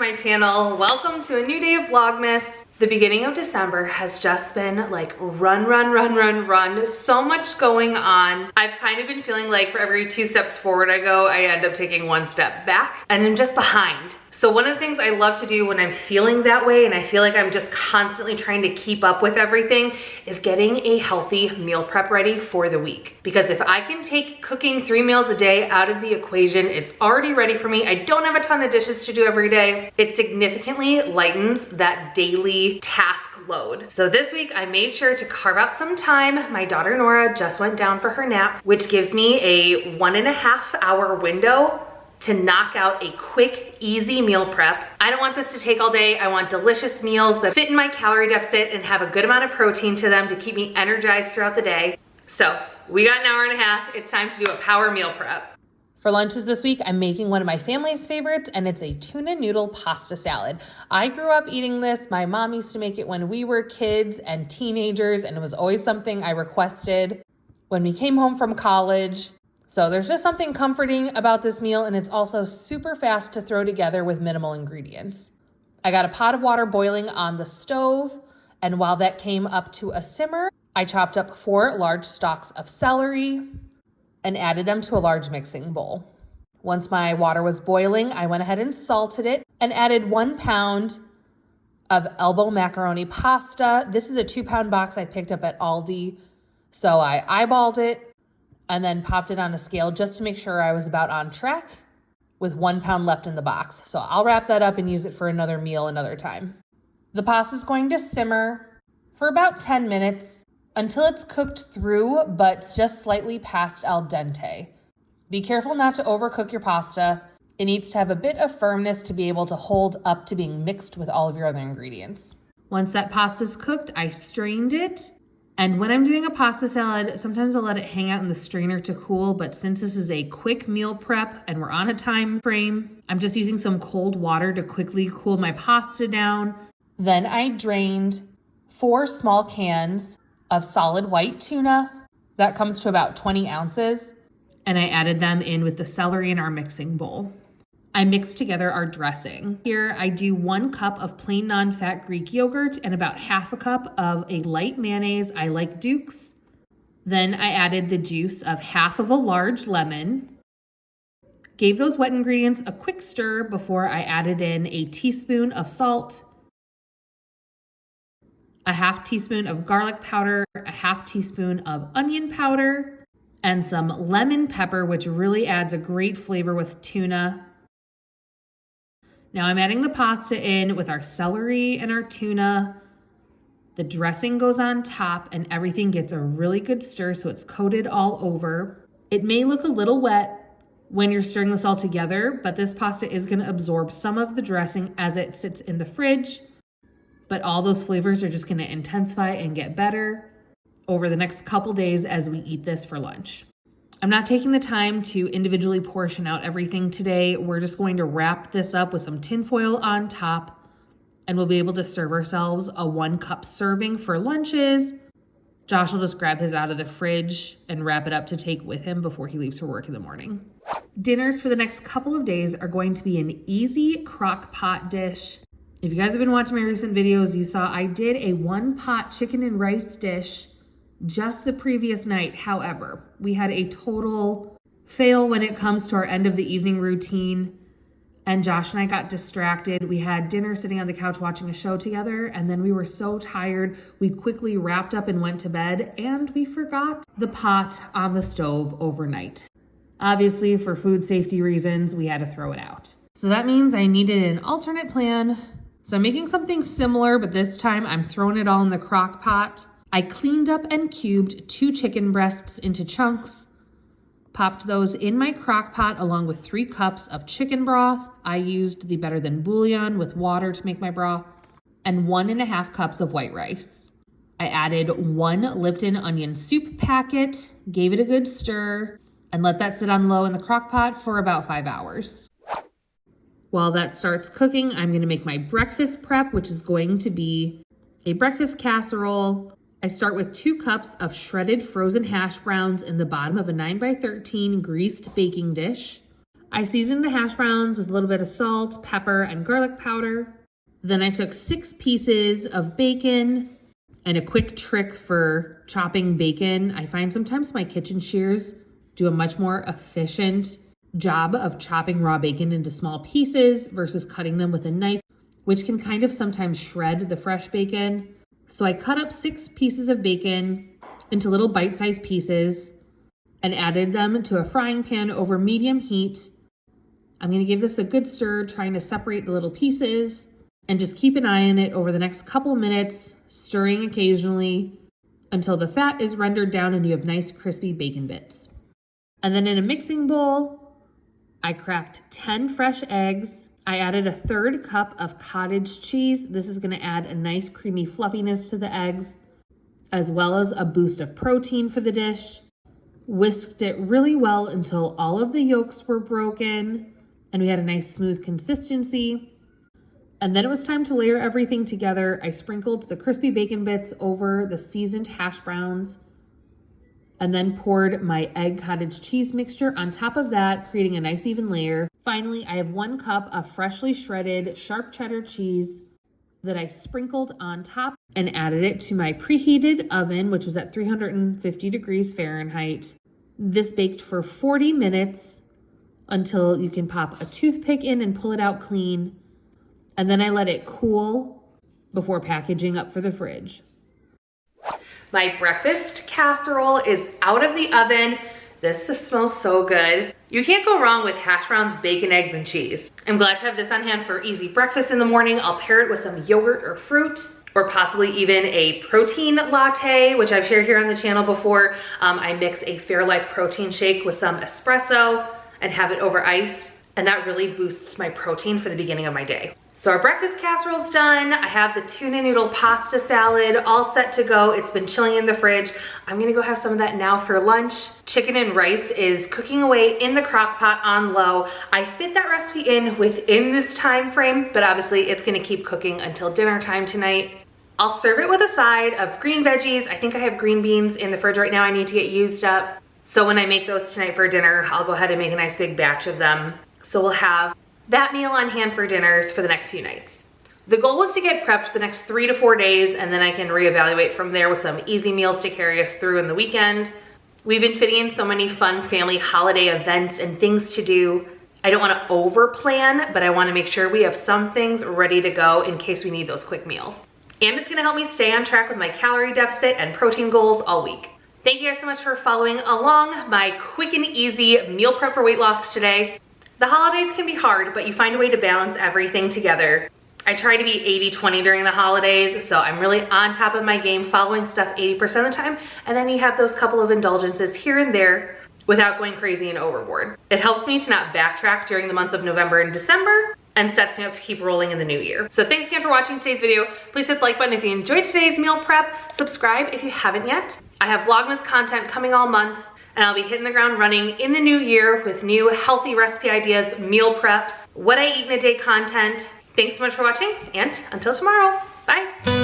to my channel. Welcome to a new day of Vlogmas. The beginning of December has just been like run. So much going on. I've kind of been feeling like for every 2 steps forward I go, I end up taking 1 step back and I'm just behind. So one of the things I love to do when I'm feeling that way and I feel like I'm just constantly trying to keep up with everything is getting a healthy meal prep ready for the week. Because if I can take cooking 3 meals a day out of the equation, it's already ready for me. I don't have a ton of dishes to do every day. It significantly lightens that daily task load. So this week I made sure to carve out some time. My daughter Nora just went down for her nap, which gives me a 1.5 hour window to knock out a quick, easy meal prep. I don't want this to take all day. I want delicious meals that fit in my calorie deficit and have a good amount of protein to them to keep me energized throughout the day. So we got an hour and a half. It's time to do a power meal prep. For lunches this week, I'm making one of my family's favorites, and it's a tuna noodle pasta salad. I grew up eating this. My mom used to make it when we were kids and teenagers, and it was always something I requested when we came home from college. So there's just something comforting about this meal, and it's also super fast to throw together with minimal ingredients. I got a pot of water boiling on the stove, and while that came up to a simmer, I chopped up 4 large stalks of celery and added them to a large mixing bowl. Once my water was boiling, I went ahead and salted it and added 1 pound of elbow macaroni pasta. This is a 2-pound box I picked up at Aldi, so I eyeballed it and then popped it on a scale just to make sure I was about on track with 1 pound left in the box. So I'll wrap that up and use it for another meal another time. The pasta is going to simmer for about 10 minutes until it's cooked through, but just slightly past al dente. Be careful not to overcook your pasta. It needs to have a bit of firmness to be able to hold up to being mixed with all of your other ingredients. Once that pasta's cooked, I strained it. And when I'm doing a pasta salad, sometimes I'll let it hang out in the strainer to cool, but since this is a quick meal prep and we're on a time frame, I'm just using some cold water to quickly cool my pasta down. Then I drained 4 small cans of solid white tuna. That comes to about 20 ounces. And I added them in with the celery in our mixing bowl. I mixed together our dressing. Here I do 1 cup of plain non-fat Greek yogurt and about ½ cup of a light mayonnaise. I like Duke's. Then I added the juice of half of a large lemon. Gave those wet ingredients a quick stir before I added in a teaspoon of salt, a ½ teaspoon of garlic powder, a ½ teaspoon of onion powder, and some lemon pepper, which really adds a great flavor with tuna. Now I'm adding the pasta in with our celery and our tuna. The dressing goes on top and everything gets a really good stir so it's coated all over. It may look a little wet when you're stirring this all together, but this pasta is going to absorb some of the dressing as it sits in the fridge. But all those flavors are just going to intensify and get better over the next couple days as we eat this for lunch. I'm not taking the time to individually portion out everything today. We're just going to wrap this up with some tin foil on top and we'll be able to serve ourselves a 1 cup serving for lunches. Josh will just grab his out of the fridge and wrap it up to take with him before he leaves for work in the morning. Dinners for the next couple of days are going to be an easy crock pot dish. If you guys have been watching my recent videos, you saw I did a 1-pot chicken and rice dish just the previous night. However, we had a total fail when it comes to our end of the evening routine, and Josh and I got distracted. We had dinner sitting on the couch watching a show together, and then we were so tired, we quickly wrapped up and went to bed, and we forgot the pot on the stove overnight. Obviously, for food safety reasons, we had to throw it out. So that means I needed an alternate plan. So I'm making something similar, but this time I'm throwing it all in the crock pot. I cleaned up and cubed 2 chicken breasts into chunks, popped those in my crock pot along with 3 cups of chicken broth. I used the Better Than bouillon with water to make my broth, and 1.5 cups of white rice. I added 1 Lipton onion soup packet, gave it a good stir, and let that sit on low in the crock pot for about 5 hours. While that starts cooking, I'm going to make my breakfast prep, which is going to be a breakfast casserole. I start with 2 cups of shredded frozen hash browns in the bottom of a 9x13 greased baking dish. I seasoned the hash browns with a little bit of salt, pepper, and garlic powder. Then I took 6 pieces of bacon, and a quick trick for chopping bacon. I find sometimes my kitchen shears do a much more efficient job of chopping raw bacon into small pieces versus cutting them with a knife, which can kind of sometimes shred the fresh bacon. So I cut up 6 pieces of bacon into little bite-sized pieces and added them to a frying pan over medium heat. I'm gonna give this a good stir, trying to separate the little pieces, and just keep an eye on it over the next couple of minutes, stirring occasionally until the fat is rendered down and you have nice crispy bacon bits. And then in a mixing bowl, I cracked 10 fresh eggs. I added a 1/3 cup of cottage cheese. This is gonna add a nice creamy fluffiness to the eggs, as well as a boost of protein for the dish. Whisked it really well until all of the yolks were broken and we had a nice smooth consistency. And then it was time to layer everything together. I sprinkled the crispy bacon bits over the seasoned hash browns and then poured my egg cottage cheese mixture on top of that, creating a nice even layer. Finally, I have 1 cup of freshly shredded sharp cheddar cheese that I sprinkled on top and added it to my preheated oven, which was at 350 degrees Fahrenheit. This baked for 40 minutes until you can pop a toothpick in and pull it out clean. And then I let it cool before packaging up for the fridge. My breakfast casserole is out of the oven. This smells so good. You can't go wrong with hash browns, bacon, eggs, and cheese. I'm glad to have this on hand for easy breakfast in the morning. I'll pair it with some yogurt or fruit, or possibly even a protein latte, which I've shared here on the channel before. I mix a Fairlife protein shake with some espresso and have it over ice, and that really boosts my protein for the beginning of my day. So our breakfast casserole's done. I have the tuna noodle pasta salad all set to go. It's been chilling in the fridge. I'm gonna go have some of that now for lunch. Chicken and rice is cooking away in the crock pot on low. I fit that recipe in within this time frame, but obviously it's gonna keep cooking until dinner time tonight. I'll serve it with a side of green veggies. I think I have green beans in the fridge right now I need to get used up. So when I make those tonight for dinner, I'll go ahead and make a nice big batch of them. So we'll have that meal on hand for dinners for the next few nights. The goal was to get prepped the next 3 to 4 days, and then I can reevaluate from there with some easy meals to carry us through in the weekend. We've been fitting in so many fun family holiday events and things to do. I don't wanna over plan, but I wanna make sure we have some things ready to go in case we need those quick meals. And it's gonna help me stay on track with my calorie deficit and protein goals all week. Thank you guys so much for following along my quick and easy meal prep for weight loss today. The holidays can be hard, but you find a way to balance everything together. I try to be 80-20 during the holidays, so I'm really on top of my game, following stuff 80% of the time, and then you have those couple of indulgences here and there without going crazy and overboard. It helps me to not backtrack during the months of November and December, and sets me up to keep rolling in the new year. So thanks again for watching today's video. Please hit the like button if you enjoyed today's meal prep. Subscribe if you haven't yet. I have Vlogmas content coming all month, and I'll be hitting the ground running in the new year with new healthy recipe ideas, meal preps, what I eat in a day content. Thanks so much for watching, and until tomorrow, bye.